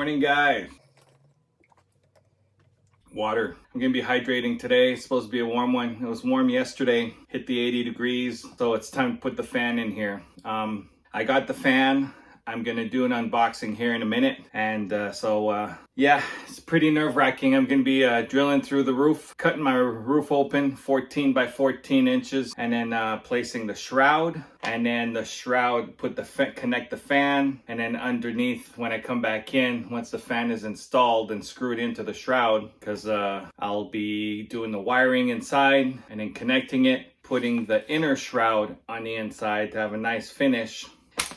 morning, guys. Water. I'm gonna be hydrating today. It's supposed to be a warm one. It was warm yesterday, hit the 80 degrees. So it's time to put the fan in here. I got the fan. I'm gonna do an unboxing here in a minute. And yeah, it's pretty nerve-wracking. I'm gonna be drilling through the roof, cutting my roof open 14 by 14 inches, and then placing the shroud. And then the shroud, connect the fan, and then underneath when I come back in, once the fan is installed and screwed into the shroud, because I'll be doing the wiring inside and then connecting it, putting the inner shroud on the inside to have a nice finish.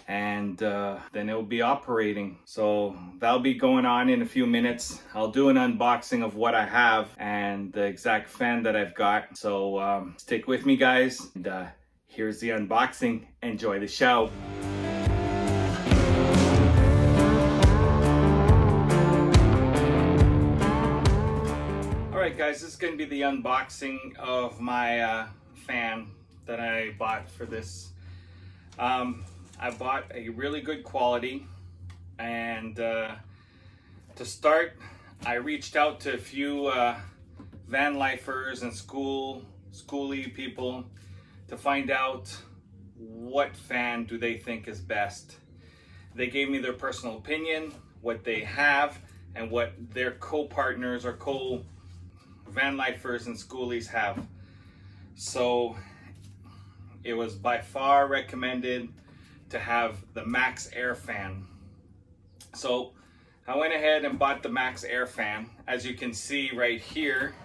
And then it will be operating. So that'll be going on in a few minutes. I'll do an unboxing of what I have and the exact fan that I've got. So stick with me, guys. And here's the unboxing. Enjoy the show. All right, guys, this is going to be the unboxing of my fan that I bought for this. I bought a really good quality, and to start, I reached out to a few van lifers and schooly people to find out what fan do they think is best. They gave me their personal opinion, what they have, and what their co-partners or co-van lifers and schoolies have. So it was by far recommended to have the MaxxAir fan. So I went ahead and bought the MaxxAir fan. As you can see right here,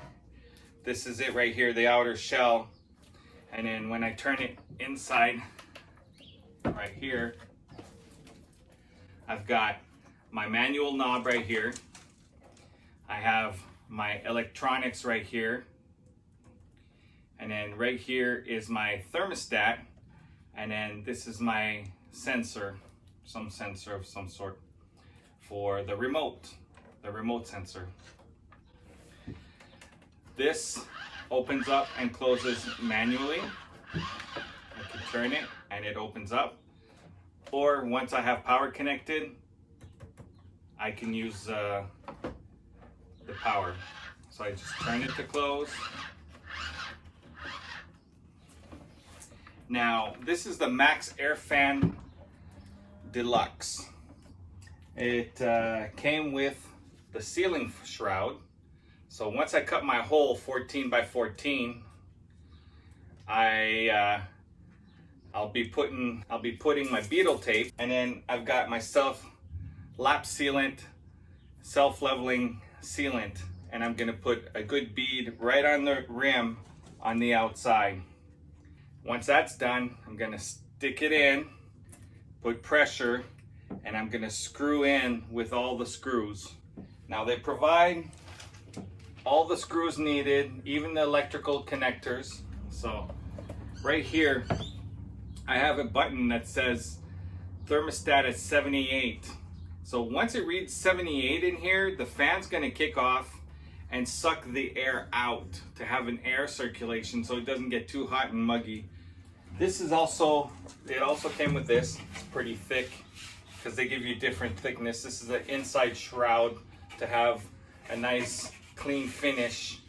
this is it right here, the outer shell. And then when I turn it inside, right here, I've got my manual knob right here. I have my electronics right here. And then right here is my thermostat. And then this is my sensor, some sensor of some sort for the remote sensor. This opens up and closes manually. I can turn it and it opens up. Or once I have power connected, I can use the power. So I just turn it to close. Now, this is the MaxxAir Fan Deluxe. It came with the ceiling shroud. So once I cut my hole 14 by 14, I'll be putting my beetle tape, and then I've got my lap sealant, self-leveling sealant, and I'm gonna put a good bead right on the rim on the outside. Once that's done, I'm gonna stick it in, put pressure, and I'm gonna screw in with all the screws. Now they provide all the screws needed, even the electrical connectors. So right here, I have a button that says thermostat at 78. So once it reads 78 in here, the fan's gonna kick off and suck the air out to have an air circulation so it doesn't get too hot and muggy. This is it also came with this. It's pretty thick because they give you different thickness. This is the inside shroud to have a nice clean finish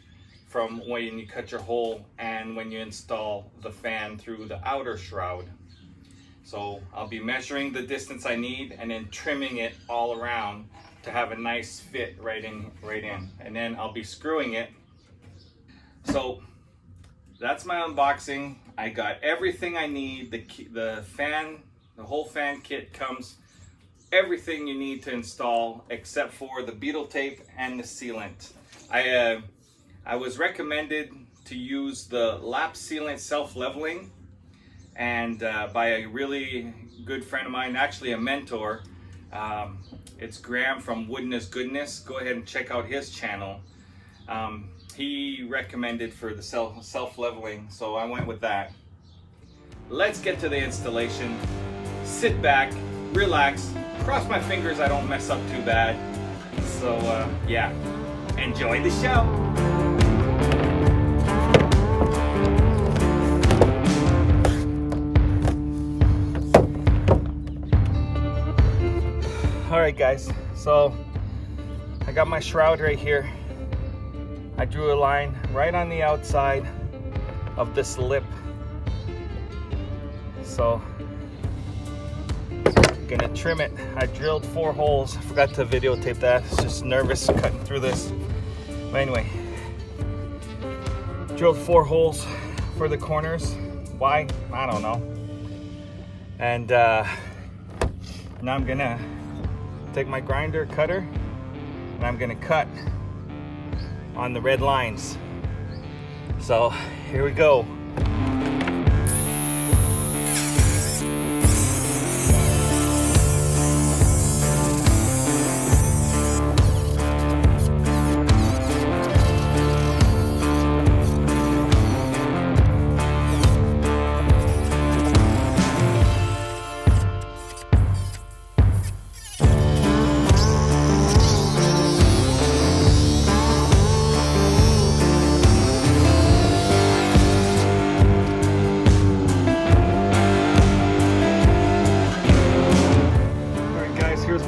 from when you cut your hole and when you install the fan through the outer shroud. So I'll be measuring the distance I need and then trimming it all around to have a nice fit right in. And then I'll be screwing it. So that's my unboxing. I got everything I need. The whole fan kit comes, everything you need to install except for the beetle tape and the sealant. I was recommended to use the lap sealant self-leveling, and by a really good friend of mine, actually a mentor. It's Graham from Woodness Goodness. Go ahead and check out his channel. He recommended for the self-leveling, so I went with that. Let's get to the installation. Sit back, relax, cross my fingers I don't mess up too bad. So yeah, enjoy the show. All right, guys, so I got my shroud right here. I drew a line right on the outside of this lip. So I'm gonna trim it. I drilled 4 holes. I forgot to videotape that. It's just nervous cutting through this. But anyway, drilled 4 holes for the corners. Why? I don't know. And now I'm gonna take my grinder cutter and I'm gonna cut on the red lines. So here we go.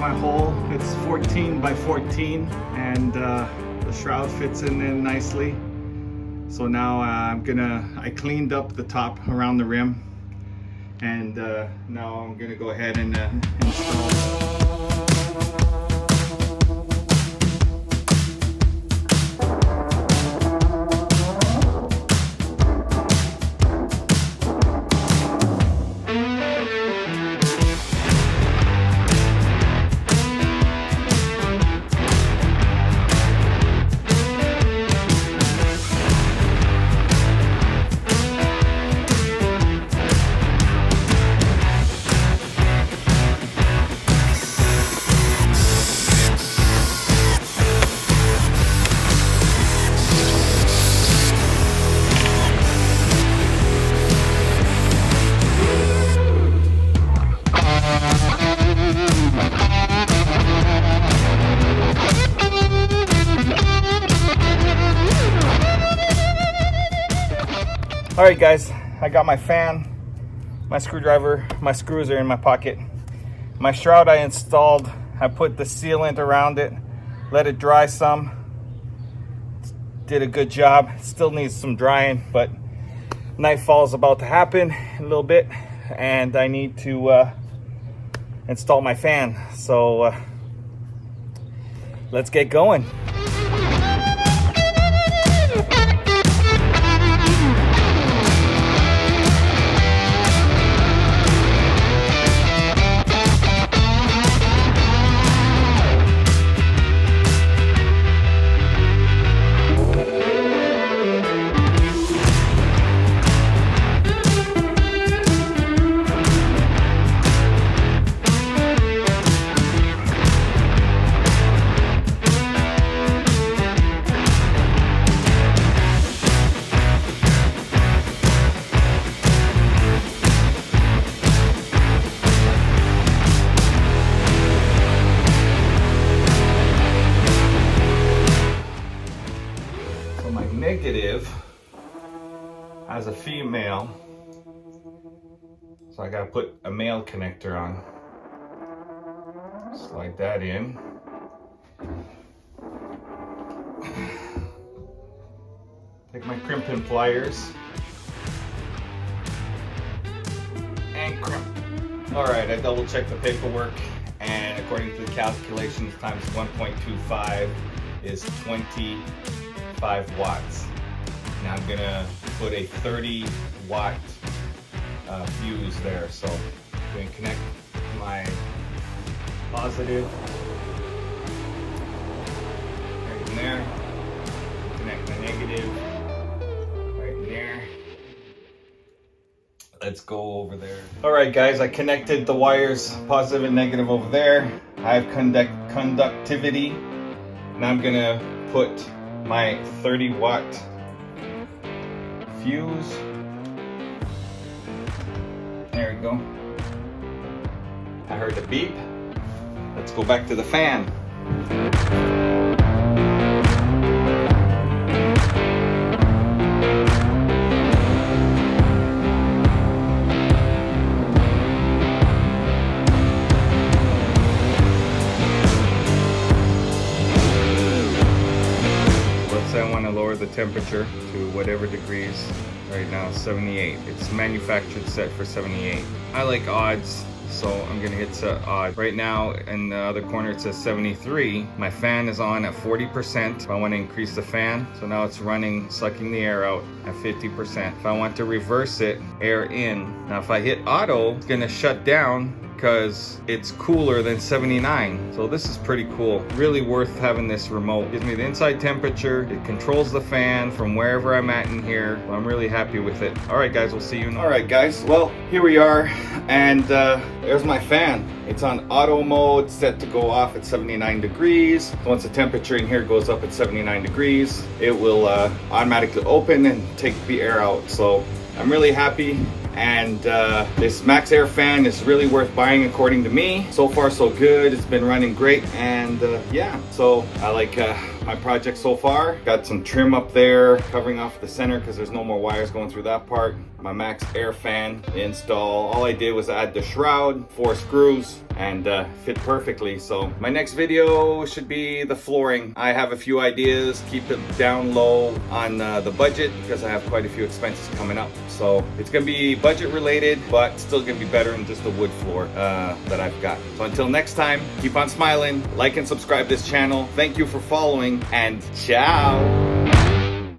My hole, it's 14 by 14 and the shroud fits in there nicely. So now I cleaned up the top around the rim, and now I'm gonna go ahead and install. All right, guys, I got my fan, my screwdriver, my screws are in my pocket. My shroud I installed, I put the sealant around it, let it dry some. Did a good job. Still needs some drying, but nightfall is about to happen in a little bit, and I need to install my fan. So let's get going. Negative as a female, so I gotta put a male connector on. Slide that in. Take my crimping pliers and crimp. All right, I double checked the paperwork, and according to the calculations, times 1.25 is 25 watts. Now I'm gonna put a 30 watt fuse there. So I'm gonna connect my positive right in there, connect my negative right in there. Let's go over there. All right, guys, I connected the wires positive and negative over there. I have conductivity, and I'm gonna put my 30 watt fuse. There we go. I heard the beep. Let's go back to the fan. lower the temperature to whatever degrees. Right now 78. It's manufactured set for 78. I like odds, so I'm gonna hit set odd. Right now in the other corner it says 73. My fan is on at 40%. If I want to increase the fan, so now it's running, sucking the air out at 50%. If I want to reverse it, air in. Now if I hit auto, it's gonna shut down because it's cooler than 79. So this is pretty cool. Really worth having this remote. Gives me the inside temperature. It controls the fan from wherever I'm at in here. So I'm really happy with it. All right, guys, we'll see you. All right, guys. Well, here we are, and there's my fan. It's on auto mode, set to go off at 79 degrees. Once the temperature in here goes up at 79 degrees, it will automatically open and take the air out. So I'm really happy. And this MaxxAir fan is really worth buying according to me. So far so good. It's been running great, and yeah, so I like my project so far. Got some trim up there covering off the center because there's no more wires going through that part. My MaxxAir fan install, all I did was add the shroud, 4 screws, and fit perfectly. So my next video should be the flooring. I have a few ideas, keep it down low on the budget because I have quite a few expenses coming up. So it's gonna be budget related, but still gonna be better than just the wood floor that I've got. So until next time, keep on smiling, like and subscribe this channel. Thank you for following, and ciao.